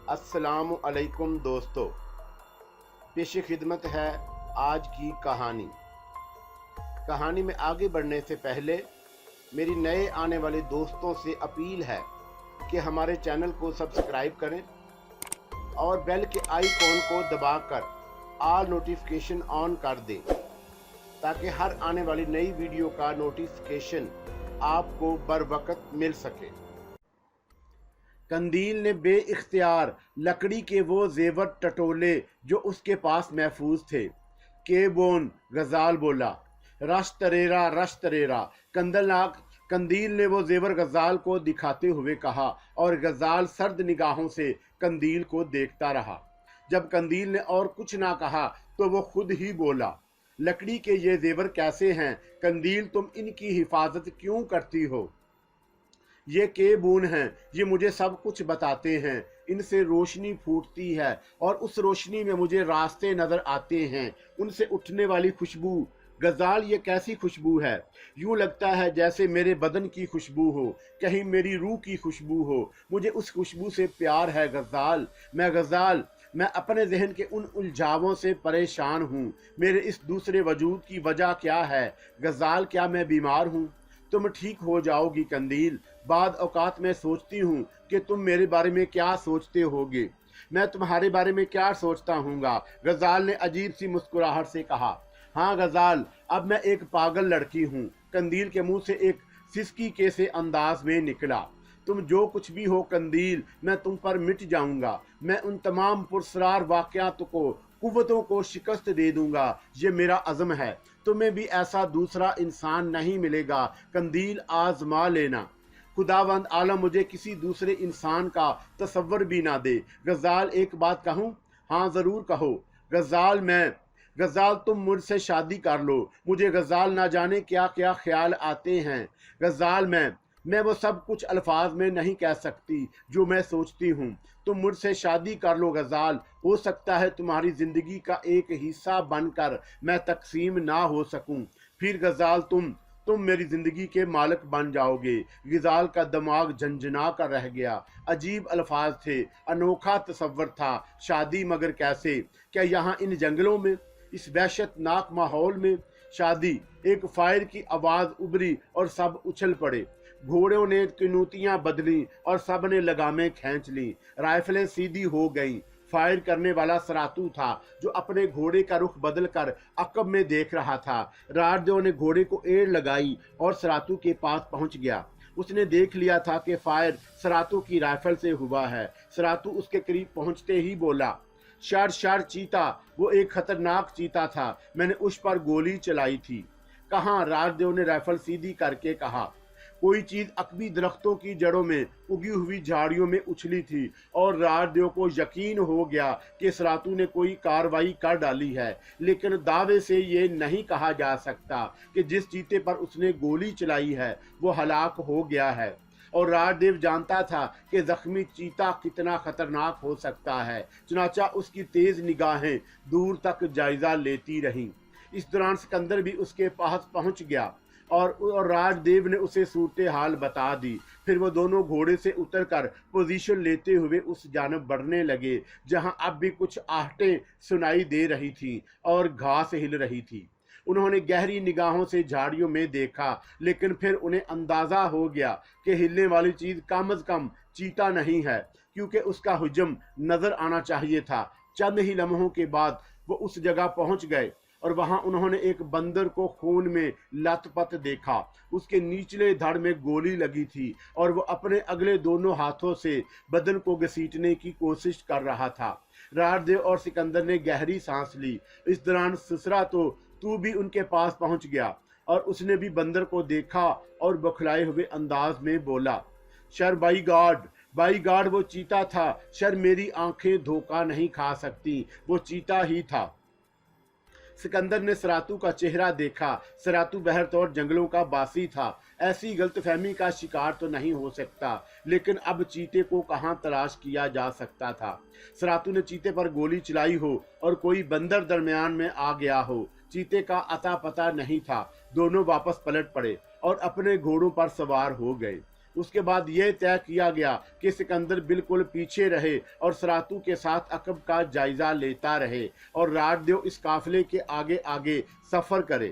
अस्सलाम अलैकुम दोस्तों, पेश खिदमत है आज की कहानी। कहानी में आगे बढ़ने से पहले मेरी नए आने वाले दोस्तों से अपील है कि हमारे चैनल को सब्सक्राइब करें और बेल के आइकॉन को दबाकर ऑल नोटिफिकेशन ऑन कर दें ताकि हर आने वाली नई वीडियो का नोटिफिकेशन आपको बर वक्त मिल सके। कंदील ने बेइख्तियार लकड़ी के वो जेवर टटोले जो उसके पास महफूज थे। के बोन गजाल बोला, रश तरेरा। कंदील ने वो जेवर गजाल को दिखाते हुए कहा और गजाल सर्द निगाहों से कंदील को देखता रहा। जब कंदील ने और कुछ ना कहा तो वो खुद ही बोला, लकड़ी के ये जेवर कैसे हैं कंदील, तुम इनकी हिफाजत क्यों करती हो? ये के बून हैं, ये मुझे सब कुछ बताते हैं, इनसे रोशनी फूटती है और उस रोशनी में मुझे रास्ते नजर आते हैं, उनसे उठने वाली खुशबू। गजाल, ये कैसी खुशबू है? यूं लगता है जैसे मेरे बदन की खुशबू हो, कहीं मेरी रूह की खुशबू हो। मुझे उस खुशबू से प्यार है गजाल। मैं अपने जहन के उन उलझावों से परेशान हूँ। मेरे इस दूसरे वजूद की वजह क्या है गजाल? क्या मैं बीमार हूँ? तुम ठीक हो जाओगी कंदील। बाद औकात में सोचती हूँ कि तुम मेरे बारे में क्या सोचते होगे, मैं तुम्हारे बारे में क्या सोचता हूँगा। गजाल ने अजीब सी मुस्कुराहट से कहा, हाँ गजाल, अब मैं एक पागल लड़की हूँ। कंदील के मुंह से एक सिसकी के से अंदाज में निकला, तुम जो कुछ भी हो कंदील, मैं तुम पर मिट जाऊंगा। मैं उन तमाम पुरस्कार वाक़यात को, कुव्वतों को शिकस्त दे दूंगा। ये मेरा अज़म है। तुम्हें भी ऐसा दूसरा इंसान नहीं मिलेगा कंदील, आजमा लेना। खुदावंद आलम मुझे किसी दूसरे इंसान का तसव्वुर भी ना दे। गजाल, एक बात कहूँ? हाँ ज़रूर कहो। गजाल, तुम मुझसे शादी कर लो। मुझे गजाल ना जाने क्या क्या ख्याल आते हैं। गजाल, मैं वो सब कुछ अल्फाज में नहीं कह सकती जो मैं सोचती हूँ। तुम मुझसे शादी कर लो गजाल। हो सकता है तुम्हारी ज़िंदगी का एक हिस्सा बनकर मैं तकसीम ना हो सकूँ। फिर गजाल, तुम मेरी ज़िंदगी के मालिक बन जाओगे। गजाल का दिमाग झंझना कर रह गया। अजीब अल्फाज थे, अनोखा तसव्वुर था। शादी मगर कैसे? क्या यहाँ इन जंगलों में, इस वहशतनाक माहौल में शादी? एक फायर की आवाज़ उभरी और सब उछल पड़े। घोड़ों ने किनूतियां बदली और सब ने लगामें खींच ली। राइफलें सीधी हो गईं। फायर करने वाला सरातू था जो अपने घोड़े का रुख बदलकर अकब में देख रहा था। राजदेव ने घोड़े को एड़ लगाई और सरातू के पास पहुंच गया। उसने देख लिया था कि फायर सरातू की राइफल से हुआ है। सरातू उसके करीब पहुंचते ही बोला, शर चीता। वो एक खतरनाक चीता था, मैंने उस पर गोली चलाई थी। कहाँ? राजदेव ने राइफल सीधी करके कहा। कोई चीज अकबी दरख्तों की जड़ों में उगी हुई झाड़ियों में उछली थी और राजदेव को यकीन हो गया कि सरातू ने कोई कार्रवाई कर डाली है, लेकिन दावे से ये नहीं कहा जा सकता कि जिस चीते पर उसने गोली चलाई है वो हलाक हो गया है। और राजदेव जानता था कि जख्मी चीता कितना खतरनाक हो सकता है। चुनाचा उसकी तेज निगाहें दूर तक जायजा लेती रहीं। इस दौरान सिकंदर भी उसके पास पहुंच गया और राजदेव ने उसे सूरत हाल बता दी। फिर वो दोनों घोड़े से उतरकर पोजीशन लेते हुए उस जानब बढ़ने लगे जहां अब भी कुछ आहटें सुनाई दे रही थी और घास हिल रही थी। उन्होंने गहरी निगाहों से झाड़ियों में देखा, लेकिन फिर उन्हें अंदाजा हो गया कि हिलने वाली चीज कम अज कम चीता नहीं है, क्योंकि उसका हुजम नजर आना चाहिए था। चंद ही लम्हों के बाद वो उस जगह पहुंच गए और वहां उन्होंने एक बंदर को खून में लथपथ देखा। उसके निचले धड़ में गोली लगी थी और वो अपने अगले दोनों हाथों से बदन को घसीटने की कोशिश कर रहा था। राजदेव और सिकंदर ने गहरी सांस ली। इस दौरान ससरा तू भी उनके पास पहुंच गया और उसने भी बंदर को देखा और बौखलाए हुए अंदाज में बोला, शर बाई गॉड, वो चीता था। शर, मेरी आंखें धोखा नहीं खा सकती, वो चीता ही था। सिकंदर ने सरातू का चेहरा देखा। सरातू बहरतौर जंगलों का बासी था। ऐसी गलतफहमी का शिकार तो नहीं हो सकता, लेकिन अब चीते को कहाँ तलाश किया जा सकता था? सरातू ने चीते पर गोली चलाई हो और कोई बंदर दरमियान में आ गया हो। चीते का अता पता नहीं था। दोनों वापस पलट पड़े और अपने घोड़ों पर सवार हो गए। اس کے بعد یہ طے کیا گیا کہ سکندر بالکل پیچھے رہے اور سراتو کے ساتھ عقب کا جائزہ لیتا رہے اور راج دیو اس قافلے کے آگے آگے سفر کرے۔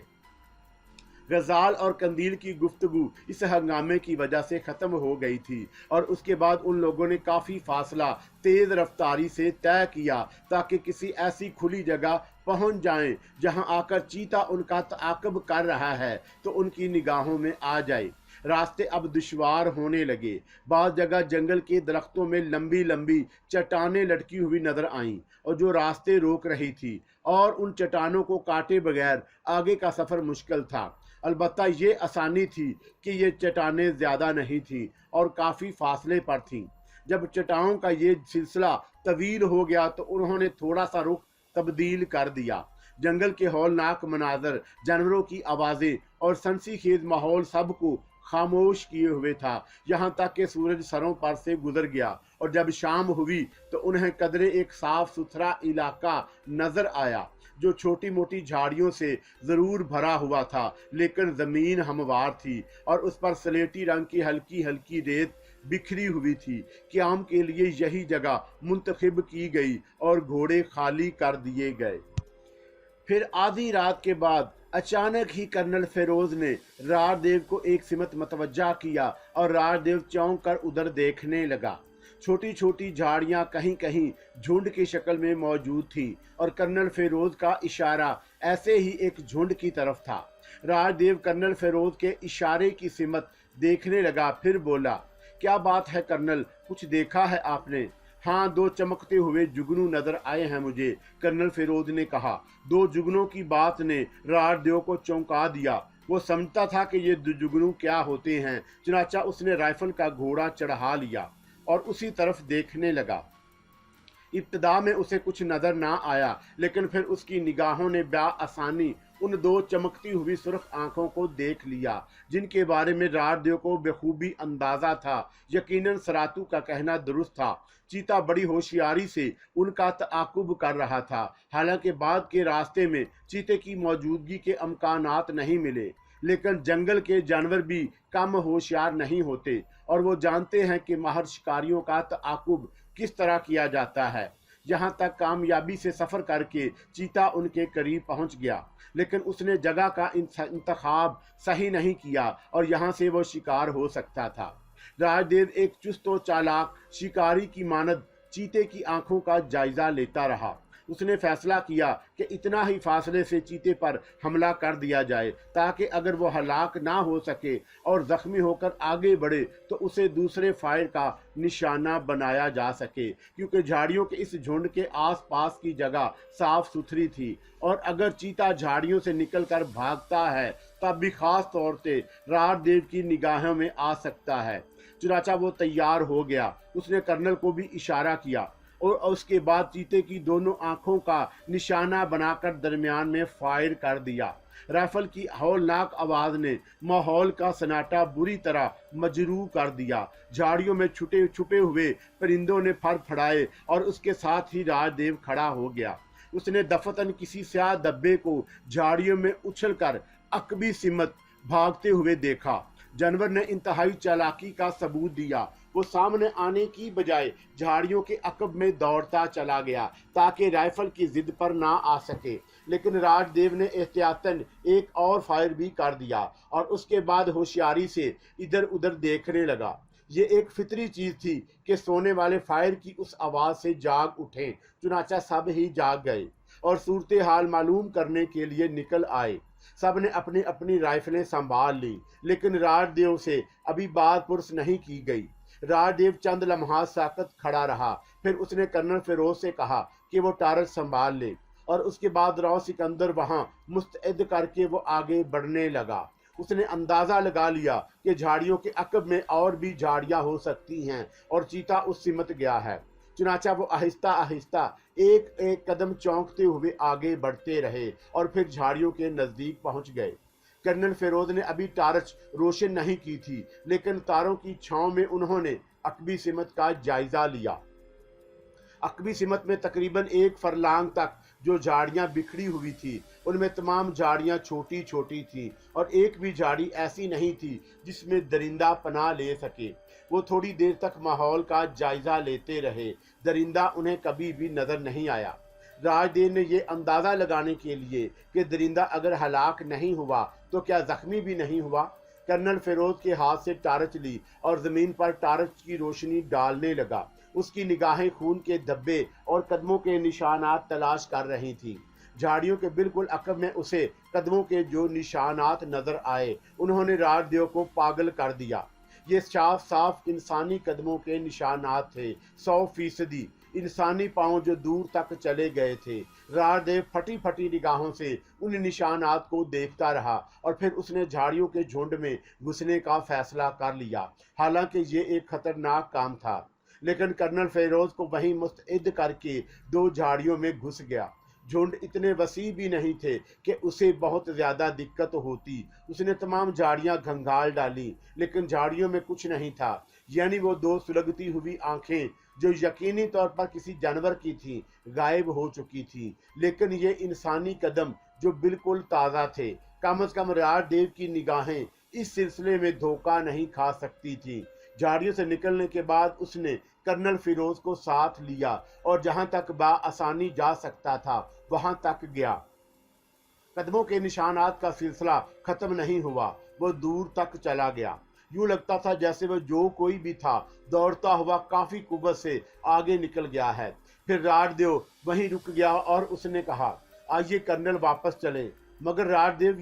غزال اور قندیل کی گفتگو اس ہنگامے کی وجہ سے ختم ہو گئی تھی اور اس کے بعد ان لوگوں نے کافی فاصلہ تیز رفتاری سے طے کیا تاکہ کسی ایسی کھلی جگہ پہنچ جائیں جہاں آ کر چیتا ان کا تعاقب کر رہا ہے تو ان کی نگاہوں میں آ جائے۔ راستے اب دشوار ہونے لگے۔ بعض جگہ جنگل کے درختوں میں لمبی لمبی چٹانیں لٹکی ہوئی نظر آئیں اور جو راستے روک رہی تھی اور ان چٹانوں کو کاٹے بغیر آگے کا سفر مشکل تھا۔ البتہ یہ آسانی تھی کہ یہ چٹانیں زیادہ نہیں تھیں اور کافی فاصلے پر تھیں۔ جب چٹانوں کا یہ سلسلہ طویل ہو گیا تو انہوں نے تھوڑا سا رخ تبدیل کر دیا۔ جنگل کے ہولناک مناظر، جانوروں کی آوازیں اور سنسی خیز ماحول سب کو خاموش کیے ہوئے تھا، یہاں تک کہ سورج سروں پر سے گزر گیا اور جب شام ہوئی تو انہیں قدرے ایک صاف ستھرا علاقہ نظر آیا جو چھوٹی موٹی جھاڑیوں سے ضرور بھرا ہوا تھا لیکن زمین ہموار تھی اور اس پر سلیٹی رنگ کی ہلکی ہلکی ریت بکھری ہوئی تھی۔ قیام کے لیے یہی جگہ منتخب کی گئی اور گھوڑے خالی کر دیے گئے۔ پھر آدھی رات کے بعد اچانک ہی کرنل فیروز نے راج دیو کو ایک سمت متوجہ کیا اور راج دیو چونک کر ادھر دیکھنے لگا۔ چھوٹی چھوٹی جھاڑیاں کہیں کہیں جھنڈ کی شکل میں موجود تھیں اور کرنل فیروز کا اشارہ ایسے ہی ایک جھنڈ کی طرف تھا۔ راج دیو کرنل فیروز کے اشارے کی سمت دیکھنے لگا، پھر بولا، کیا بات ہے کرنل، کچھ دیکھا ہے آپ نے؟ ہاں، دو چمکتے ہوئے جگنو نظر آئے ہیں مجھے، کرنل فیروز نے کہا۔ دو جگنوں کی بات نے راج دیو کو چونکا دیا۔ وہ سمجھتا تھا کہ یہ دو جگنو کیا ہوتے ہیں، چنانچہ اس نے رائفل کا گھوڑا چڑھا لیا اور اسی طرف دیکھنے لگا۔ ابتدا میں اسے کچھ نظر نہ آیا لیکن پھر اس کی نگاہوں نے بآسانی ان دو چمکتی ہوئی سرخ آنکھوں کو دیکھ لیا جن کے بارے میں راج دیو کو بخوبی اندازہ تھا۔ یقیناً سراتو کا کہنا درست تھا، چیتا بڑی ہوشیاری سے ان کا تعاقب کر رہا تھا۔ حالانکہ بعد کے راستے میں چیتے کی موجودگی کے امکانات نہیں ملے لیکن جنگل کے جانور بھی کم ہوشیار نہیں ہوتے اور وہ جانتے ہیں کہ ماہر شکاریوں کا تعاقب کس طرح کیا جاتا ہے۔ یہاں تک کامیابی سے سفر کر کے چیتا ان کے قریب پہنچ گیا لیکن اس نے جگہ کا انتخاب صحیح نہیں کیا اور یہاں سے وہ شکار ہو سکتا تھا۔ راج دیو ایک چست و چالاک شکاری کی مانند چیتے کی آنکھوں کا جائزہ لیتا رہا۔ اس نے فیصلہ کیا کہ اتنا ہی فاصلے سے چیتے پر حملہ کر دیا جائے تاکہ اگر وہ ہلاک نہ ہو سکے اور زخمی ہو کر آگے بڑھے تو اسے دوسرے فائر کا نشانہ بنایا جا سکے، کیونکہ جھاڑیوں کے اس جھنڈ کے آس پاس کی جگہ صاف ستھری تھی اور اگر چیتا جھاڑیوں سے نکل کر بھاگتا ہے تب بھی خاص طور سے راج دیو کی نگاہوں میں آ سکتا ہے۔ چنانچہ وہ تیار ہو گیا۔ اس نے کرنل کو بھی اشارہ کیا اور اس کے بعد چیتے کی دونوں آنکھوں کا نشانہ بنا کر درمیان میں فائر کر دیا۔ رائفل کی ہولناک آواز نے ماحول کا سناٹا بری طرح مجروح کر دیا۔ جھاڑیوں میں چھپے ہوئے پرندوں نے پھڑ پھڑائے اور اس کے ساتھ ہی راج دیو کھڑا ہو گیا۔ اس نے دفتن کسی سیاہ دبے کو جھاڑیوں میں اچھل کر عقبی سمت بھاگتے ہوئے دیکھا۔ جانور نے انتہائی چالاکی کا ثبوت دیا۔ وہ سامنے آنے کی بجائے جھاڑیوں کے عقب میں دوڑتا چلا گیا تاکہ رائفل کی ضد پر نہ آ سکے، لیکن راج دیو نے احتیاطاً ایک اور فائر بھی کر دیا اور اس کے بعد ہوشیاری سے ادھر ادھر دیکھنے لگا۔ یہ ایک فطری چیز تھی کہ سونے والے فائر کی اس آواز سے جاگ اٹھیں، چنانچہ سب ہی جاگ گئے اور صورتحال معلوم کرنے کے لیے نکل آئے۔ سب نے اپنی اپنی رائفلیں سنبھال لی لیکن راج دیو سے ابھی بات پرس نہیں کی گئی۔ راج دیو چند لمحات ساکت کھڑا رہا، پھر اس نے کرنل فیروز سے کہا کہ وہ ٹارچ سنبھال لے اور اس کے بعد راؤ سکندر وہاں مستعد کر کے وہ آگے بڑھنے لگا۔ اس نے اندازہ لگا لیا کہ جھاڑیوں کے عقب میں اور بھی جھاڑیاں ہو سکتی ہیں اور چیتا اس سمت گیا ہے۔ چنانچہ وہ آہستہ آہستہ ایک ایک قدم چونکتے ہوئے آگے بڑھتے رہے اور پھر جھاڑیوں کے نزدیک پہنچ گئے۔ کرنل فیروز نے ابھی ٹارچ روشن نہیں کی تھی لیکن تاروں کی چھاؤں میں انہوں نے عقبی سمت کا جائزہ لیا۔ عقبی سمت میں تقریباً 1 فرلانگ تک जो झाड़ियां बिखरी हुई थी उनमें तमाम झाड़ियां छोटी छोटी थी और एक भी झाड़ी ऐसी नहीं थी जिसमें दरिंदा पनाह ले सके। वो थोड़ी देर तक माहौल का जायजा लेते रहे। दरिंदा उन्हें कभी भी नजर नहीं आया। राजदेव ने यह अंदाजा लगाने के लिए कि दरिंदा अगर हलाक नहीं हुआ तो क्या जख्मी भी नहीं हुआ, कर्नल फिरोज के हाथ से टार्च ली और जमीन पर टार्च की रोशनी डालने लगा। उसकी निगाहें खून के धब्बे और कदमों के निशानात तलाश कर रही थीं। झाड़ियों के बिल्कुल अकब में उसे कदमों के जो निशानात नजर आए उन्होंने राजदेव को पागल कर दिया। ये साफ साफ इंसानी कदमों के निशानात थे, 100% इंसानी पांव जो दूर तक चले गए थे। राजदेव फटी फटी निगाहों से उन निशानात को देखता रहा और फिर उसने झाड़ियों के झुंड में घुसने का फैसला कर लिया। हालांकि ये एक खतरनाक काम था, लेकिन कर्नल फिरोज को वहीं मुस्तैद करके 2 झाड़ियों में घुस गया। झुंड इतने वसी भी नहीं थे कि उसे बहुत ज्यादा दिक्कत होती। उसने तमाम झाड़ियां घंगाल डाली, लेकिन झाड़ियों में कुछ नहीं था। यानी वो 2 सुलगती हुई आंखें जो यकीनी तौर पर किसी जानवर की थीं गायब हो चुकी थी। लेकिन ये इंसानी कदम जो बिल्कुल ताज़ा थे, कम से कम राजदेव की निगाहें इस सिलसिले में धोखा नहीं खा सकती थी। झाड़ियों से निकलने के बाद उसने कर्नल फिरोज को साथ लिया और जहां तक आसानी जा सकता था वहां तक गया। कदमों के निशानात का सिलसिला खत्म नहीं हुआ, वो दूर तक चला गया। यूं लगता था जैसे वो जो कोई भी था दौड़ता हुआ काफी कुव्वत से आगे निकल गया है। फिर राजदेव वहीं रुक गया और उसने कहा, आइए कर्नल वापस चलें। मगर राजदेव,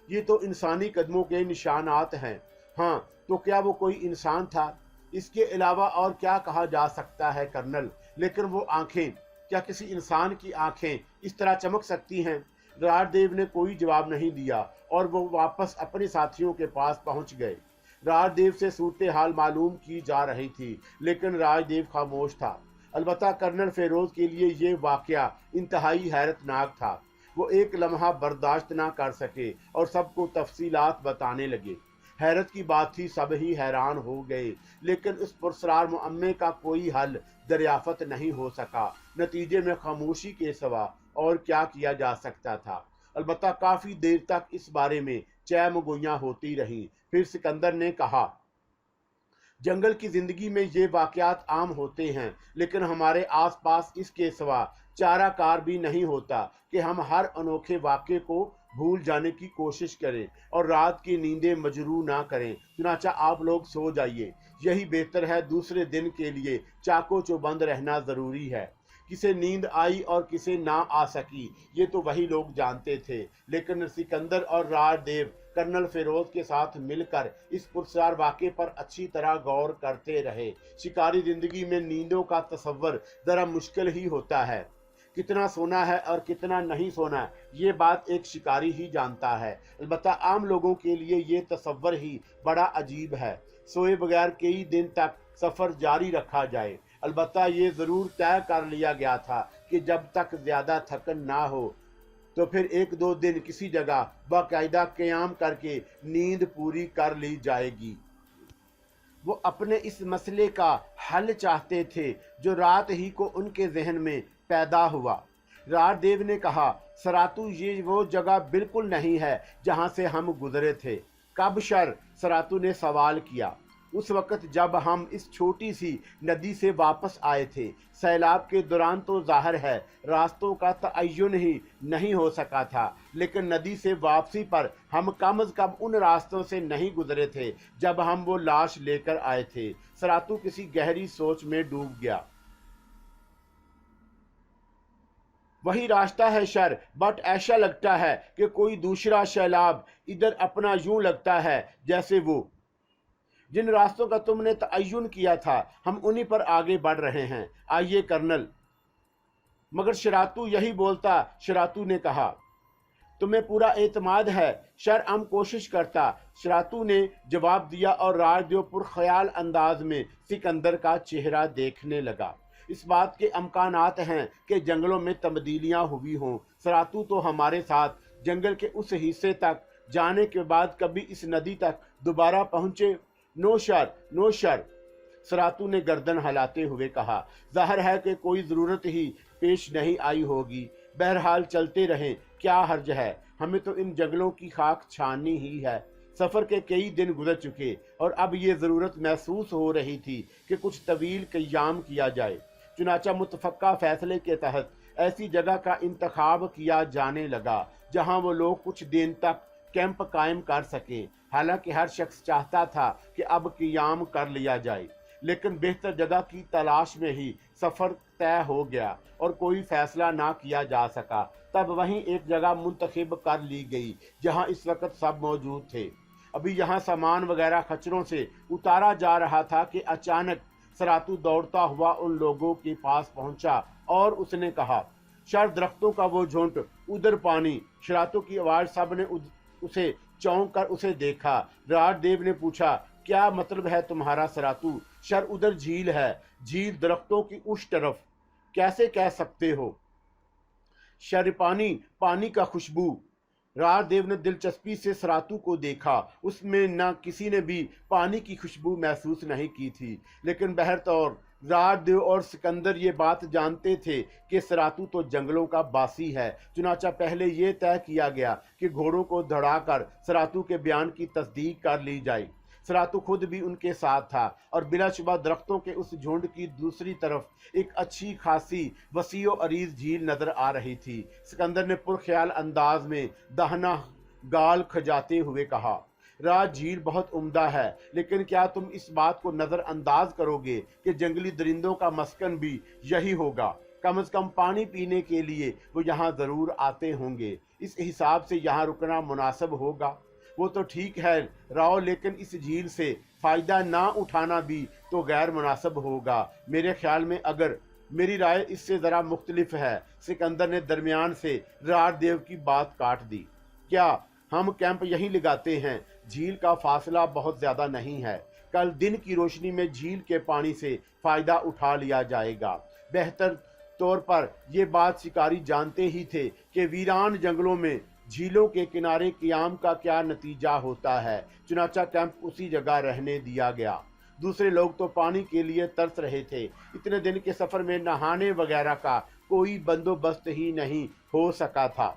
ये तो इंसानी कदमों के निशानात हैं। हाँ, तो क्या वो कोई इंसान था? इसके अलावा और क्या कहा जा सकता है कर्नल? लेकिन वो आंखें, क्या किसी इंसान की आंखें इस तरह चमक सकती हैं? राजदेव ने कोई जवाब नहीं दिया और वो वापस अपने साथियों के पास पहुंच गए। राजदेव से सूरत हाल मालूम की जा रही थी, लेकिन राजदेव खामोश था। अलबत्ता कर्नल फिरोज के लिए ये वाकया इंतहाई हैरतनाक था। वो एक लम्हा बर्दाश्त ना कर सके और सबको तफसीलात बताने लगे। हैरत की बात थी, सब ही हैरान हो गए, लेकिन उस पुरस्रार मुअम्मे का कोई हल दरियाफत नहीं हो सका। नतीजे में खामोशी के सिवा और क्या किया जा सकता था। अलबत्ता काफी देर तक इस बारे में चैमगोइयां होती रहीं। फिर सिकंदर ने कहा, जंगल की जिंदगी में ये वाकयात आम होते हैं, लेकिन हमारे आसपास इसके सिवा चाराकार भी नहीं होता कि हम हर अनोखे वाक़े को भूल जाने की कोशिश करें और रात की नींदें मजरू ना करें। चुनाचा आप लोग सो जाइए, यही बेहतर है। दूसरे दिन के लिए चाको चौबंद रहना ज़रूरी है। किसे नींद आई और किसे ना आ सकी ये तो वही लोग जानते थे, लेकिन सिकंदर और राजदेव कर्नल फिरोज के साथ मिलकर इस पुरस्कार वाक़े पर अच्छी तरह गौर करते रहे। शिकारी जिंदगी में नींदों का तसव्वुर ज़रा मुश्किल ही होता है। कितना सोना है और कितना नहीं सोना ये बात एक शिकारी ही जानता है। अलबत्ता आम लोगों के लिए ये तसव्वुर ही बड़ा अजीब है। सोए बगैर कई दिन तक सफ़र जारी रखा जाए। अलबत्ता ये ज़रूर तय कर लिया गया था कि जब तक ज़्यादा थकन ना हो तो फिर 1-2 दिन किसी जगह बाकायदा क़याम करके नींद पूरी कर ली जाएगी। वो अपने इस मसले का हल चाहते थे जो रात ही को उनके जहन में पैदा हुआ। राजदेव ने कहा, सरातू, ये वो जगह बिल्कुल नहीं है जहाँ से हम गुजरे थे। कब शर? सरातू ने सवाल किया। उस वक़्त जब हम इस छोटी सी नदी से वापस आए थे। सैलाब के दौरान तो जाहिर है रास्तों का तयन ही नहीं हो सका था, लेकिन नदी से वापसी पर हम कम अज़ कम उन रास्तों से नहीं गुजरे थे जब हम वो लाश लेकर आए थे। सरातू किसी गहरी सोच में डूब गया। वही रास्ता है शर, बट ऐसा लगता है कि कोई दूसरा सैलाब इधर अपना यूं लगता है जैसे वो जिन रास्तों का तुमने तयन किया था हम उन्हीं पर आगे बढ़ रहे हैं। आइए कर्नल। मगर शरातू यही बोलता। शरातू ने कहा, तुम्हें पूरा एतमाद है? शर, हम कोशिश करता, शरातू ने जवाब दिया और राजदेव पुरख्याल अंदाज में सिकंदर का चेहरा देखने लगा। इस बात के अमकानात हैं कि जंगलों में तब्दीलियां हुई हों। सरातू तो हमारे साथ जंगल के उस हिस्से तक जाने के बाद कभी इस नदी तक दोबारा पहुंचे? नो शर, नो शर, सरातू ने गर्दन हिलाते हुए कहा। जाहिर है कि कोई ज़रूरत ही पेश नहीं आई होगी। बहरहाल चलते रहें, क्या हर्ज है, हमें तो इन जंगलों की खाक छाननी ही है। सफ़र के कई दिन गुजर चुके और अब ये ज़रूरत महसूस हो रही थी कि कुछ तवील क़याम किया जाए। चुनाचा मुतफ़क्का फ़ैसले के तहत ऐसी जगह का इंतखाब किया जाने लगा जहाँ वो लोग कुछ दिन तक कैंप कायम कर सकें। हालांकि हर शख्स चाहता था कि अब क़याम कर लिया जाए, लेकिन बेहतर जगह की तलाश में ही सफ़र तय हो गया और कोई फैसला ना किया जा सका। तब वहीं एक जगह मुंतखब कर ली गई जहां इस वक्त सब मौजूद थे। अभी यहाँ सामान वगैरह खच्चरों से उतारा जा रहा था कि अचानक सरातू दौड़ता हुआ उन लोगों के पास पहुंचा और उसने कहा, शर दरख्तों का वो झुंड, उधर पानी। शरातू की आवाज़, सब ने उसे चौंक कर उसे देखा। राजदेव ने पूछा, क्या मतलब है तुम्हारा सरातू? शर, उधर झील है। झील दरख्तों की उस तरफ। कैसे कह सकते हो? शर, पानी, पानी का खुशबू। राजदेव ने दिलचस्पी से सरातू को देखा। उसमें न किसी ने भी पानी की खुशबू महसूस नहीं की थी, लेकिन बहरतौर राजदेव और सिकंदर ये बात जानते थे कि सरातू तो जंगलों का बासी है। चुनाचा पहले ये तय किया गया कि घोड़ों को दौड़ाकर सरातू के बयान की तस्दीक कर ली जाए। सरातू खुद भी उनके साथ था और बिलाशुबा दरख्तों के उस झुंड की दूसरी तरफ एक अच्छी खासी वसीओ अरीज झील नजर आ रही थी। सिकंदर ने पुरख्याल अंदाज में दाहना गाल खजाते हुए कहा, राज, झील बहुत उम्दा है, लेकिन क्या तुम इस बात को नज़रअंदाज करोगे कि जंगली दरिंदों का मस्कन भी यही होगा? कम से कम पानी पीने के लिए वो यहाँ ज़रूर आते होंगे। इस हिसाब से यहाँ रुकना मुनासिब होगा। वो तो ठीक है राव, लेकिन इस झील से फ़ायदा ना उठाना भी तो गैर मुनासिब होगा। मेरे ख्याल में अगर मेरी राय इससे ज़रा मुख्तलिफ है। सिकंदर ने दरमियान से राजदेव की बात काट दी। क्या हम कैंप यहीं लगाते हैं? झील का फासला बहुत ज़्यादा नहीं है। कल दिन की रोशनी में झील के पानी से फ़ायदा उठा लिया जाएगा। बेहतर तौर पर यह बात शिकारी जानते ही थे कि वीरान जंगलों में झीलों के किनारे क़याम का क्या नतीजा होता है। चुनाचा कैंप उसी जगह रहने दिया गया। दूसरे लोग तो पानी के लिए तरस रहे थे। इतने दिन के सफ़र में नहाने वगैरह का कोई बंदोबस्त ही नहीं हो सका था।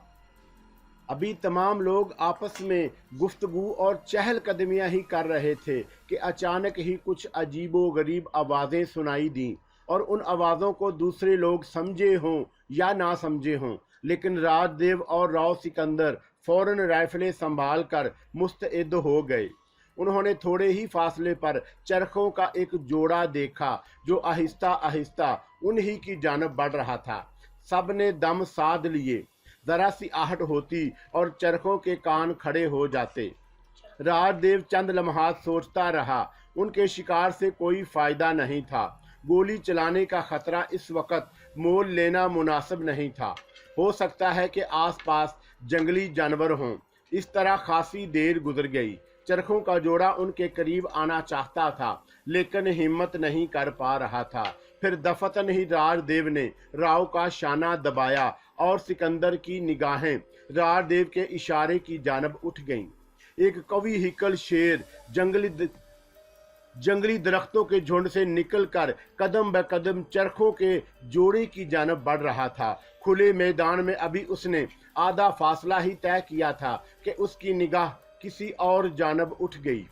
अभी तमाम लोग आपस में गुफ्तगू और चहलकदमियाँ ही कर रहे थे कि अचानक ही कुछ अजीबो गरीब आवाज़ें सुनाई दीं और उन आवाज़ों को दूसरे लोग समझे हों या ना समझे हों, लेकिन राजदेव और राव सिकंदर फौरन राइफलें संभाल कर मुस्तैद हो गए। उन्होंने थोड़े ही फासले पर चरखों का एक जोड़ा देखा जो आहिस्ता आहिस्ता उन्हीं की जानब बढ़ रहा था। सब ने दम साध लिए। जरा सी आहट होती और चरखों के कान खड़े हो जाते। राजदेव चंद लम्हात सोचता रहा। उनके शिकार से कोई फायदा नहीं था। गोली चलाने का खतरा इस वक्त मोल लेना मुनासिब नहीं था। हो सकता है कि आसपास जंगली जानवर हों। इस तरह खासी देर गुजर गई। चरखों का जोड़ा उनके करीब आना चाहता था, लेकिन हिम्मत नहीं कर पा रहा था। फिर दफतन ही राजदेव ने राव का शाना दबाया और सिकंदर की निगाहें राजदेव के इशारे की जानब उठ गईं। एक कवि हिकल शेर जंगली दरख्तों के झुंड से निकलकर कदम ब कदम चरखों के जोड़े की जानब बढ़ रहा था। खुले मैदान में अभी उसने आधा फासला ही तय किया था कि उसकी निगाह किसी और जानब उठ गई।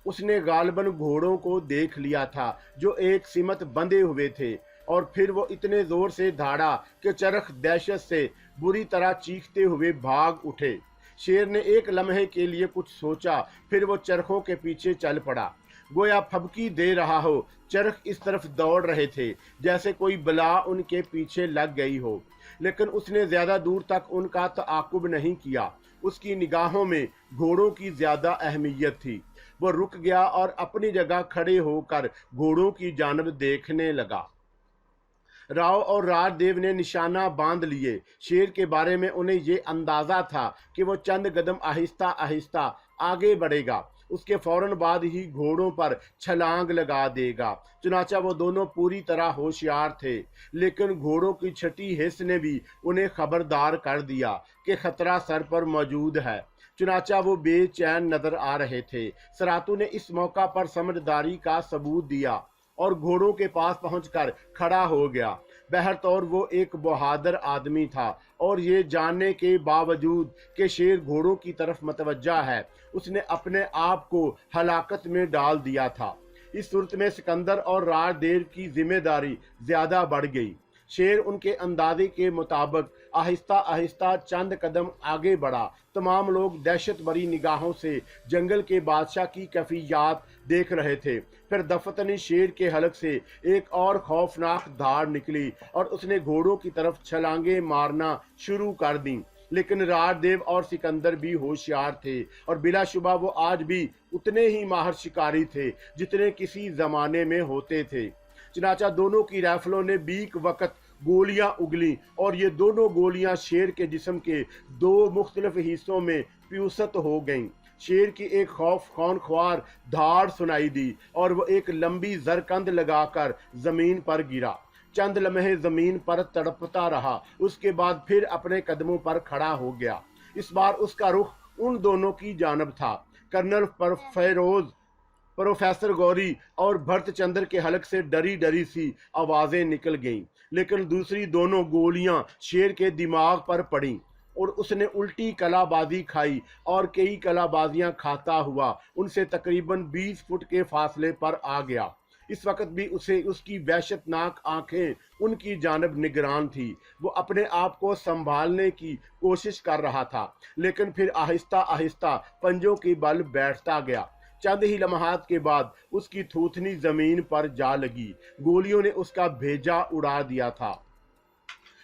उसने गालबन घोड़ों को देख लिया था जो एक सिमत बंधे हुए थे, और फिर वो इतने जोर से धाड़ा कि चरख दहशत से बुरी तरह चीखते हुए भाग उठे। शेर ने एक लम्हे के लिए कुछ सोचा, फिर वो चरखों के पीछे चल पड़ा। गोया फबकी दे रहा हो। चरख इस तरफ दौड़ रहे थे जैसे कोई बला उनके पीछे लग गई हो, लेकिन उसने ज्यादा दूर तक उनका ताकुब नहीं किया। उसकी निगाहों में घोड़ों की ज्यादा अहमियत थी। वो रुक गया और अपनी जगह खड़े होकर घोड़ों की जानब देखने लगा। राव और राजदेव ने निशाना बांध लिए। शेर के बारे में उन्हें ये अंदाजा था कि वो चंद कदम आहिस्ता आहिस्ता आगे बढ़ेगा, उसके फौरन बाद ही घोड़ों पर छलांग लगा देगा। चुनाचा वो दोनों पूरी तरह होशियार थे, लेकिन घोड़ों की छठी हिस्स ने भी उन्हें खबरदार कर दिया कि खतरा सर पर मौजूद है। चुनाचा वो बेचैन नजर आ रहे थे। सरातू ने इस मौका पर समझदारी का सबूत दिया और घोड़ों के पास पहुंचकर खड़ा हो गया। बहरतौर वो एक बहादुर आदमी था और ये जानने के बावजूद कि शेर घोड़ों की तरफ मतवज्जा है, उसने अपने आप को हलाकत में डाल दिया था। इस सूरत में सिकंदर और राजदेव की जिम्मेदारी ज्यादा बढ़ गई। शेर उनके अंदाजे के मुताबिक आहिस्ता आहिस्ता चंद कदम आगे बढ़ा। तमाम लोग दहशत भरी निगाहों से जंगल के बादशाह की कैफियत देख रहे थे। फिर दफतनी शेर के हलक से एक और खौफनाक धार निकली और उसने घोड़ों की तरफ छलांगे मारना शुरू कर दी। लेकिन राजदेव और सिकंदर भी होशियार थे और बिलाशुबा वो आज भी उतने ही माहिर शिकारी थे जितने किसी जमाने में होते थे। चनाचा दोनों की राइफलों ने बीक वक्त गोलियां उगली और ये दोनों गोलियां शेर के जिस्म के दो मुख्तलिफ हिस्सों में प्यूसत हो गईं। शेर की एक खौफनाक धाड़ सुनाई दी और वो एक लंबी जरकंद लगाकर जमीन पर गिरा। चंद लम्हे जमीन पर तड़पता रहा, उसके बाद फिर अपने कदमों पर खड़ा हो गया। इस बार उसका रुख उन दोनों की जानब था। कर्नल फेरोज, प्रोफेसर गौरी और भरत चंद्र के हलक से डरी डरी सी आवाजें निकल गईं, लेकिन दूसरी दोनों गोलियां शेर के दिमाग पर पड़ीं और उसने उल्टी कलाबाजी खाई और कई कलाबाजियां खाता हुआ उनसे तकरीबन 20 फुट के फासले पर आ गया। इस वक्त भी उसे उसकी वहशतनाक आंखें उनकी जानब निगरान थी। वो अपने आप को संभालने की कोशिश कर रहा था, लेकिन फिर आहिस्ता आहिस्ता पंजों के बल बैठता गया। चंद ही लम्हात के बाद उसकी थूथनी जमीन पर जा लगी। गोलियों ने उसका भेजा उड़ा दिया था।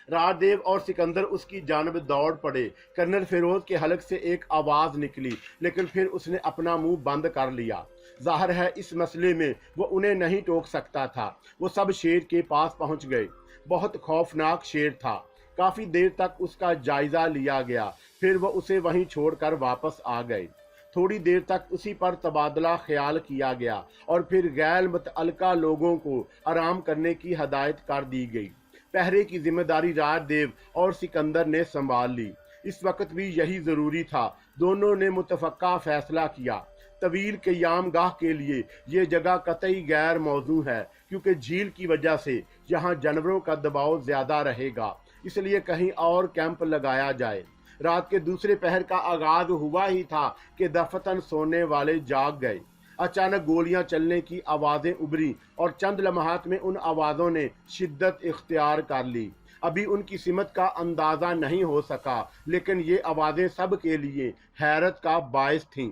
राजदेव और सिकंदर उसकी जानब दौड़ पड़े। कर्नल फिरोज के हलक से एक आवाज निकली, लेकिन फिर उसने अपना मुंह बंद कर लिया। जाहिर है इस मसले में वो उन्हें नहीं टोक सकता था। वो सब शेर के पास पहुंच गए। बहुत खौफनाक शेर था। काफी देर तक उसका जायजा लिया गया, फिर वो उसे वहीं छोड़कर वापस आ गए। थोड़ी देर तक उसी पर तबादला ख्याल किया गया और फिर गैर मुतअल्लिका लोगों को आराम करने की हदायत कर दी गई। पहरे की जिम्मेदारी राजदेव और सिकंदर ने संभाल ली। इस वक्त भी यही जरूरी था। दोनों ने मुतफक्का फैसला किया। तवील क़याम गाह के लिए ये जगह कतई गैर मौजू है, क्योंकि झील की वजह से यहाँ जानवरों का दबाव ज्यादा रहेगा, इसलिए कहीं और कैंप लगाया जाए। रात के दूसरे पहर का आगाज हुआ ही था कि दफतन सोने वाले जाग गए। अचानक गोलियां चलने की आवाजें उभरी और चंद लम्हात में उन आवाजों ने शिद्दत इख्तियार कर ली। अभी उनकी सिमत का अंदाजा नहीं हो सका, लेकिन ये आवाजें सब के लिए हैरत का बायस थीं।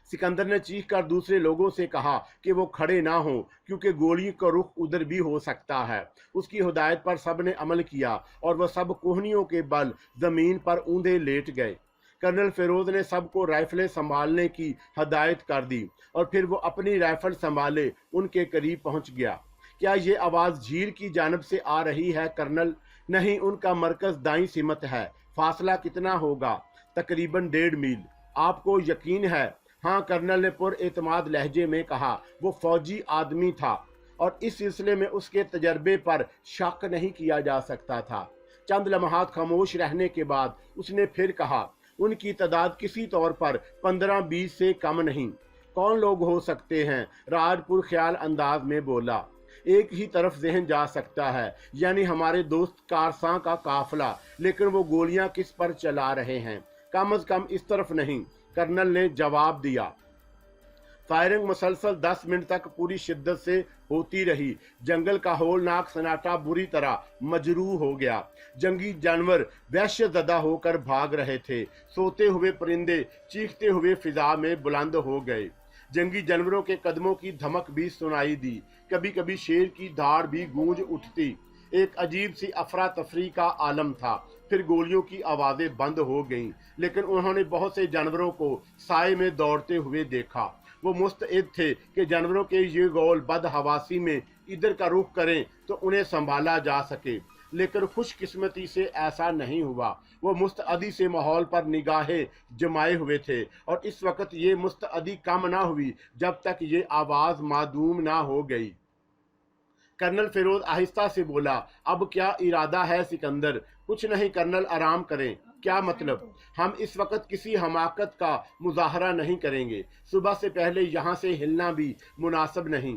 सिकंदर ने चीख कर दूसरे लोगों से कहा कि वो खड़े ना हों, क्योंकि गोली का रुख उधर भी हो सकता है। उसकी हिदायत पर सब ने अमल किया और वह सब कोहनियों के बल जमीन पर ऊंधे लेट गए। कर्नल फिरोज ने सबको राइफलें संभालने की हदायत कर दी और फिर वो अपनी राइफल संभाले उनके करीब पहुंच गया। क्या ये आवाज झील की जानब से आ रही है कर्नल? नहीं, उनका मरकज दाईं सिमत है। फासला कितना होगा? तकरीबन 1.5 मील। आपको यकीन है? हाँ, कर्नल ने पुरएतमाद लहजे में कहा। वो फौजी आदमी था और इस सिलसिले में उसके तजर्बे पर शक नहीं किया जा सकता था। चंद लम्हात खामोश रहने के बाद उसने फिर कहा, उनकी तादाद किसी तौर पर 15-20 से कम नहीं। कौन लोग हो सकते हैं? राजपुर ख्याल अंदाज में बोला। एक ही तरफ जहन जा सकता है, यानी हमारे दोस्त कारसां का काफिला, लेकिन वो गोलियां किस पर चला रहे हैं? कम अज कम इस तरफ नहीं, कर्नल ने जवाब दिया। फायरिंग मुसलसल 10 मिनट तक पूरी शिद्दत से होती रही। जंगल का होलनाक सन्नाटा बुरी तरह मजरूह हो गया। जंगी जानवर वहशतज़दा होकर भाग रहे थे। सोते हुए परिंदे चीखते हुए फिजा में बुलंद हो गए। जंगी जानवरों के कदमों की धमक भी सुनाई दी। कभी कभी शेर की धाड़ भी गूंज उठती। एक अजीब सी अफरा तफरी का आलम था। फिर गोलियों की आवाजें बंद हो गईं, लेकिन उन्होंने बहुत से जानवरों को साए में दौड़ते हुए देखा। वो मुस्तैद थे कि जानवरों के ये गौल बदहवासी में इधर का रुख करें तो उन्हें संभाला जा सके, लेकिन खुशकिस्मती से ऐसा नहीं हुआ। वो मुस्तअदी से माहौल पर निगाहें जमाए हुए थे और इस वक्त ये मुस्तअदी कम ना हुई जब तक ये आवाज मादूम ना हो गई। कर्नल फिरोज आहिस्ता से बोला, अब क्या इरादा है सिकंदर? कुछ नहीं कर्नल, आराम करें। क्या मतलब? हम इस वक्त किसी हमाकत का मुजाहरा नहीं करेंगे। सुबह से पहले यहाँ से हिलना भी मुनासिब नहीं।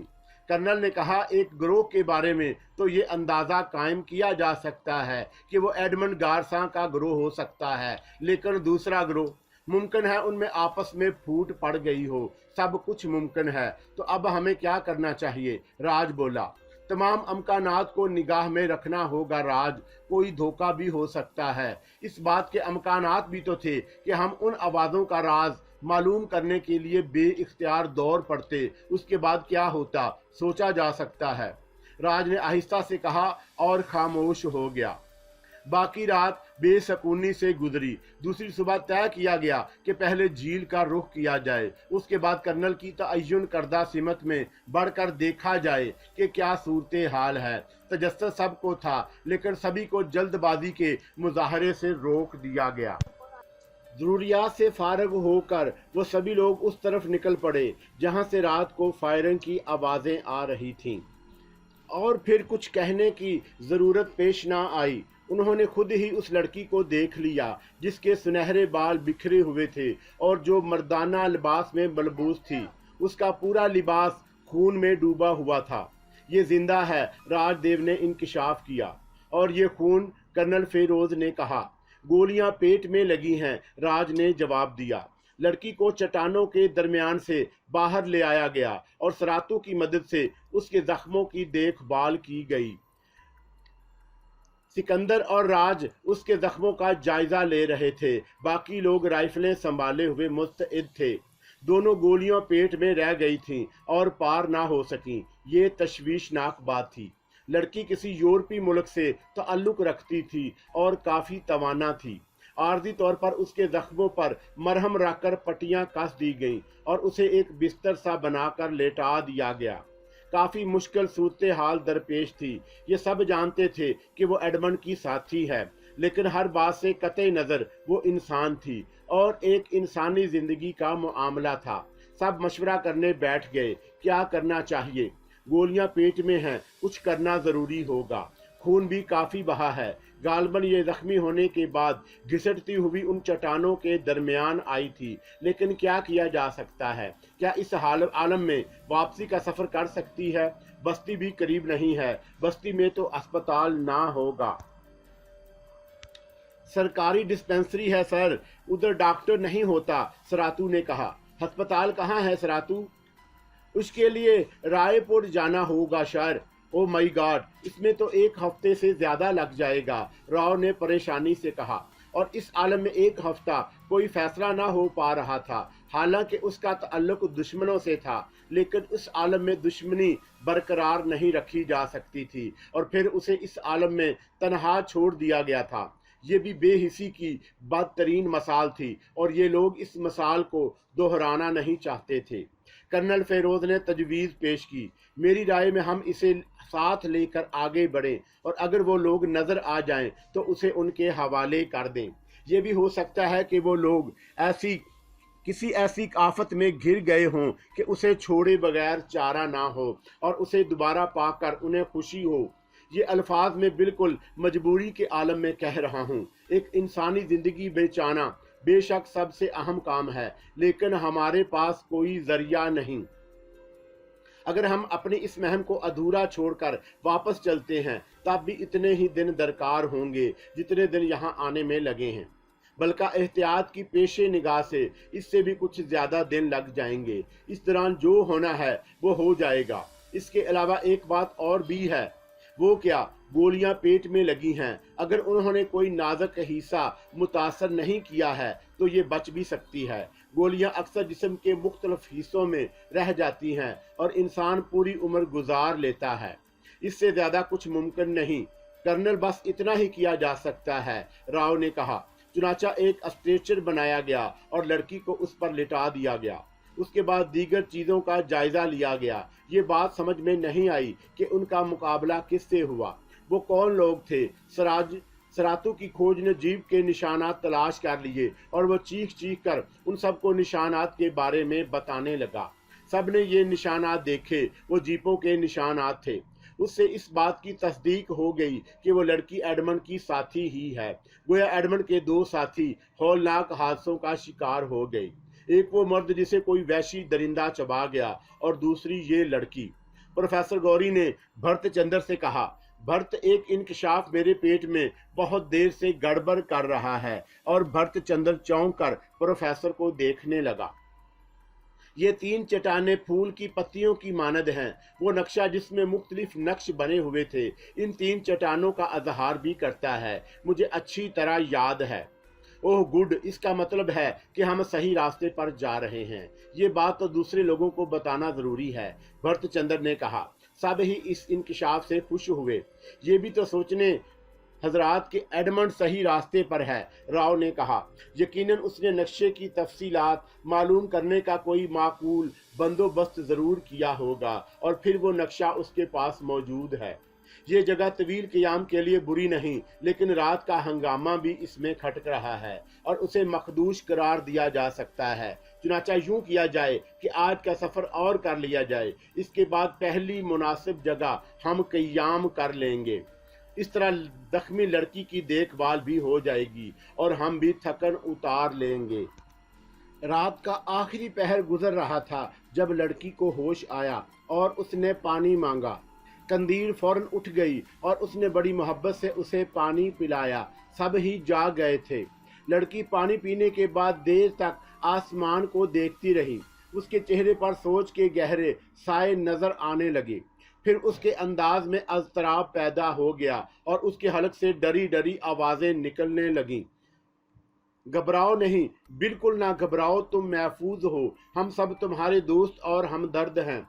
کرنل نے کہا ایک گروہ کے بارے میں تو یہ اندازہ قائم کیا جا سکتا ہے کہ وہ ایڈمنڈ گارساں کا گروہ ہو سکتا ہے، لیکن دوسرا گروہ ممکن ہے ان میں آپس میں پھوٹ پڑ گئی ہو۔ سب کچھ ممکن ہے، تو اب ہمیں کیا کرنا چاہیے؟ راج بولا۔ تمام امکانات کو نگاہ میں رکھنا ہوگا راج، کوئی دھوکہ بھی ہو سکتا ہے۔ اس بات کے امکانات بھی تو تھے کہ ہم ان آوازوں کا راز معلوم کرنے کے لیے بے اختیار دوڑ پڑتے، اس کے بعد کیا ہوتا سوچا جا سکتا ہے۔ راج نے آہستہ سے کہا اور خاموش ہو گیا۔ باقی رات بے سکونی سے گزری۔ دوسری صبح طے کیا گیا کہ پہلے جھیل کا رخ کیا جائے، اس کے بعد کرنل کی تعین کردہ سمت میں بڑھ کر دیکھا جائے کہ کیا صورتحال ہے۔ تجسس سب کو تھا، لیکن سبھی کو جلد بازی کے مظاہرے سے روک دیا گیا۔ ضروریات سے فارغ ہو کر وہ سبھی لوگ اس طرف نکل پڑے جہاں سے رات کو فائرنگ کی آوازیں آ رہی تھیں، اور پھر کچھ کہنے کی ضرورت پیش نہ آئی۔ انہوں نے خود ہی اس لڑکی کو دیکھ لیا جس کے سنہرے بال بکھرے ہوئے تھے اور جو مردانہ لباس میں ملبوس تھی۔ اس کا پورا لباس خون میں ڈوبا ہوا تھا۔ یہ زندہ ہے، راج دیو نے انکشاف کیا۔ اور یہ خون؟ کرنل فیروز نے کہا۔ گولیاں پیٹ میں لگی ہیں، راج نے جواب دیا۔ لڑکی کو چٹانوں کے درمیان سے باہر لے آیا گیا اور سراتو کی مدد سے اس کے زخموں کی دیکھ بھال کی گئی۔ سکندر اور راج اس کے زخموں کا جائزہ لے رہے تھے، باقی لوگ رائفلیں سنبھالے ہوئے مستعد تھے۔ دونوں گولیاں پیٹ میں رہ گئی تھیں اور پار نہ ہو سکیں۔ یہ تشویشناک بات تھی۔ لڑکی کسی یورپی ملک سے تعلق رکھتی تھی اور کافی توانا تھی۔ عارضی طور پر اس کے زخموں پر مرہم رکھ کر پٹیاں کس دی گئیں اور اسے ایک بستر سا بنا کر لیٹا دیا گیا۔ کافی مشکل صورتحال درپیش تھی۔ یہ سب جانتے تھے کہ وہ ایڈمنڈ کی ساتھی ہے، لیکن ہر بات سے قطع نظر وہ انسان تھی اور ایک انسانی زندگی کا معاملہ تھا۔ سب مشورہ کرنے بیٹھ گئے۔ کیا کرنا چاہیے؟ گولیاں پیٹ میں ہیں، کچھ کرنا ضروری ہوگا۔ خون بھی کافی بہا ہے۔ غالباً یہ زخمی ہونے کے بعد گھسٹتی ہوئی ان چٹانوں کے درمیان آئی تھی، لیکن کیا کیا جا سکتا ہے؟ کیا اس عالم میں واپسی کا سفر کر سکتی ہے؟ بستی بھی قریب نہیں ہے، بستی میں تو اسپتال نہ ہوگا۔ سرکاری ڈسپنسری ہے سر، ادھر ڈاکٹر نہیں ہوتا، سراتو نے کہا۔ ہسپتال کہاں ہے سراتو؟ اس کے لیے رائے پور جانا ہوگا سر۔ او مائی گاڈ، اس میں تو ایک ہفتے سے زیادہ لگ جائے گا، راؤ نے پریشانی سے کہا۔ اور اس عالم میں ایک ہفتہ کوئی فیصلہ نہ ہو پا رہا تھا، حالانکہ اس کا تعلق دشمنوں سے تھا، لیکن اس عالم میں دشمنی برقرار نہیں رکھی جا سکتی تھی، اور پھر اسے اس عالم میں تنہا چھوڑ دیا گیا تھا۔ یہ بھی بے حسی کی بدترین مثال تھی، اور یہ لوگ اس مثال کو دہرانا نہیں چاہتے تھے۔ کرنل فیروز نے تجویز پیش کی۔ میری رائے میں ہم اسے ساتھ لے کر آگے بڑھیں، اور اگر وہ لوگ نظر آ جائیں تو اسے ان کے حوالے کر دیں۔ یہ بھی ہو سکتا ہے کہ وہ لوگ کسی ایسی آفت میں گر گئے ہوں کہ اسے چھوڑے بغیر چارہ نہ ہو، اور اسے دوبارہ پا کر انہیں خوشی ہو۔ یہ الفاظ میں بالکل مجبوری کے عالم میں کہہ رہا ہوں۔ ایک انسانی زندگی بچانا بے شک سب سے اہم کام ہے، لیکن ہمارے پاس کوئی ذریعہ نہیں۔ اگر ہم اپنی اس مہم کو ادھورا چھوڑ کر واپس چلتے ہیں، تب بھی اتنے ہی دن درکار ہوں گے جتنے دن یہاں آنے میں لگے ہیں، بلکہ احتیاط کی پیش نگاہ سے اس سے بھی کچھ زیادہ دن لگ جائیں گے۔ اس دوران جو ہونا ہے وہ ہو جائے گا۔ اس کے علاوہ ایک بات اور بھی ہے۔ وہ کیا؟ گولیاں پیٹ میں لگی ہیں۔ اگر انہوں نے کوئی نازک حصہ متاثر نہیں کیا ہے تو یہ بچ بھی سکتی ہے۔ گولیاں اکثر جسم کے مختلف حصوں میں رہ جاتی ہیں اور انسان پوری عمر گزار لیتا ہے۔ اس سے زیادہ کچھ ممکن نہیں۔ کرنل، بس اتنا ہی کیا جا سکتا ہے، راؤ نے کہا۔ چنانچہ ایک اسٹریچر بنایا گیا اور لڑکی کو اس پر لٹا دیا گیا۔ اس کے بعد دیگر چیزوں کا جائزہ لیا گیا۔ یہ بات سمجھ میں نہیں آئی کہ ان کا مقابلہ کس سے ہوا۔ وہ کون لوگ تھے؟ سراتو کی کھوج نے جیپ کے نشانات تلاش کر لیے اور وہ چیخ چیخ کر ان سب کو نشانات کے بارے میں بتانے لگا۔ سب نے یہ نشانات دیکھے، وہ جیپوں کے نشانات تھے۔ اس سے اس بات کی تصدیق ہو گئی کہ وہ لڑکی ایڈمنڈ کی ساتھی ہی ہے۔ گویا ایڈمنڈ کے دو ساتھی ہولناک حادثوں کا شکار ہو گئے۔ ایک وہ مرد جسے کوئی وحشی درندہ چبا گیا، اور دوسری یہ لڑکی۔ प्रोफेसर गौरी ने भरत चंद्र से कहा। भरत, एक इंकशाफ मेरे पेट में बहुत देर से गड़बड़ कर रहा है। और भरत चंद्र चौंक कर प्रोफेसर को देखने लगा। ये 3 चट्टानें फूल की पत्तियों की मानद हैं। वो नक्शा जिसमें मुख्तलिफ नक्श बने हुए थे इन 3 चट्टानों का इजहार भी करता है। मुझे अच्छी तरह याद है। ओह गुड, इसका मतलब है कि हम सही रास्ते पर जा रहे हैं। ये बात तो दूसरे लोगों को बताना जरूरी है, भरत चंद्र ने कहा। सब ही इस इंकशाफ से खुश हुए। ये भी तो सोचने हजरात के एडमंड सही रास्ते पर है, राव ने कहा। यकीनन उसने नक्शे की तफसीलात मालूम करने का कोई माकूल बंदोबस्त जरूर किया होगा और फिर वो नक्शा उसके पास मौजूद है। ये जगह तवील क़याम के लिए बुरी नहीं, लेकिन रात का हंगामा भी इसमें खटक रहा है और उसे मखदूश करार दिया जा सकता है। चुनाचा यूं किया जाए कि आज का सफ़र और कर लिया जाए, इसके बाद पहली मुनासिब जगह हम क़याम कर लेंगे। इस तरह जख्मी लड़की की देखभाल भी हो जाएगी और हम भी थकन उतार लेंगे। रात का आखिरी पहर गुजर रहा था जब लड़की को होश आया और उसने पानी मांगा। कंदीर फौरन उठ गई और उसने बड़ी मोहब्बत से उसे पानी पिलाया। सब ही जाग गए थे। लड़की पानी पीने के बाद देर तक आसमान को देखती रही। उसके चेहरे पर सोच के गहरे साए नजर आने लगे। फिर उसके अंदाज में अज़तराब पैदा हो गया और उसके हलक से डरी डरी आवाज़ें निकलने लगीं। घबराओ नहीं, बिल्कुल ना घबराओ, तुम महफूज हो। हम सब तुम्हारे दोस्त और हमदर्द हैं।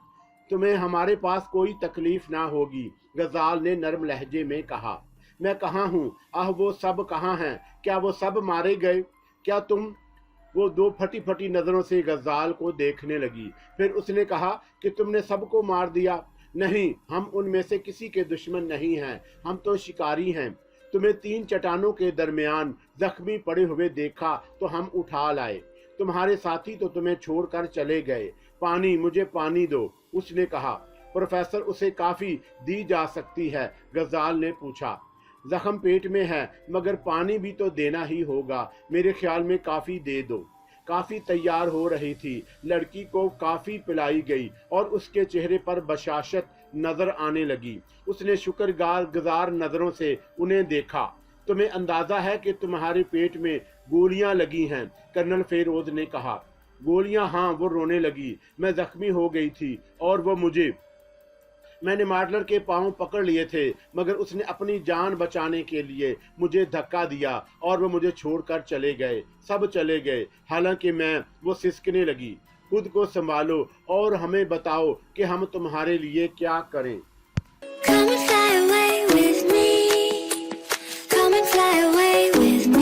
तुम्हें हमारे पास कोई तकलीफ ना होगी, गजाल ने नरम लहजे में कहा। मैं कहाँ हूँ? आह, वो सब कहाँ हैं? क्या वो सब मारे गए? क्या तुम? वो 2 फटी फटी नज़रों से गजाल को देखने लगी। फिर उसने कहा कि तुमने सबको मार दिया। नहीं, हम उनमें से किसी के दुश्मन नहीं हैं, हम तो शिकारी हैं। तुम्हें 3 चट्टानों के दरमियान जख्मी पड़े हुए देखा तो हम उठा लाए। तुम्हारे साथी तो तुम्हें छोड़कर चले गए। पानी, मुझे पानी दो, उसने कहा। प्रोफेसर, उसे काफ़ी दी जा सकती है, गजाल ने पूछा। जख्म पेट में है, मगर पानी भी तो देना ही होगा। मेरे ख्याल में काफ़ी दे दो। काफ़ी तैयार हो रही थी। लड़की को काफ़ी पिलाई गई और उसके चेहरे पर बशाशत नजर आने लगी। उसने शुक्रगुजार नज़रों से उन्हें देखा। तुम्हें अंदाज़ा है कि तुम्हारे पेट में गोलियां लगी हैं, कर्नल फेरोज ने कहा। गोलियां? हाँ, वो रोने लगी। मैं जख्मी हो गई थी और मैंने मार्डलर के पांव पकड़ लिए थे, मगर उसने अपनी जान बचाने के लिए मुझे धक्का दिया और वो मुझे छोड़कर चले गए। सब चले गए। हालांकि वो सिसकने लगी। खुद को संभालो और हमें बताओ कि हम तुम्हारे लिए क्या करें। Come and fly away with me. Come and fly away with me.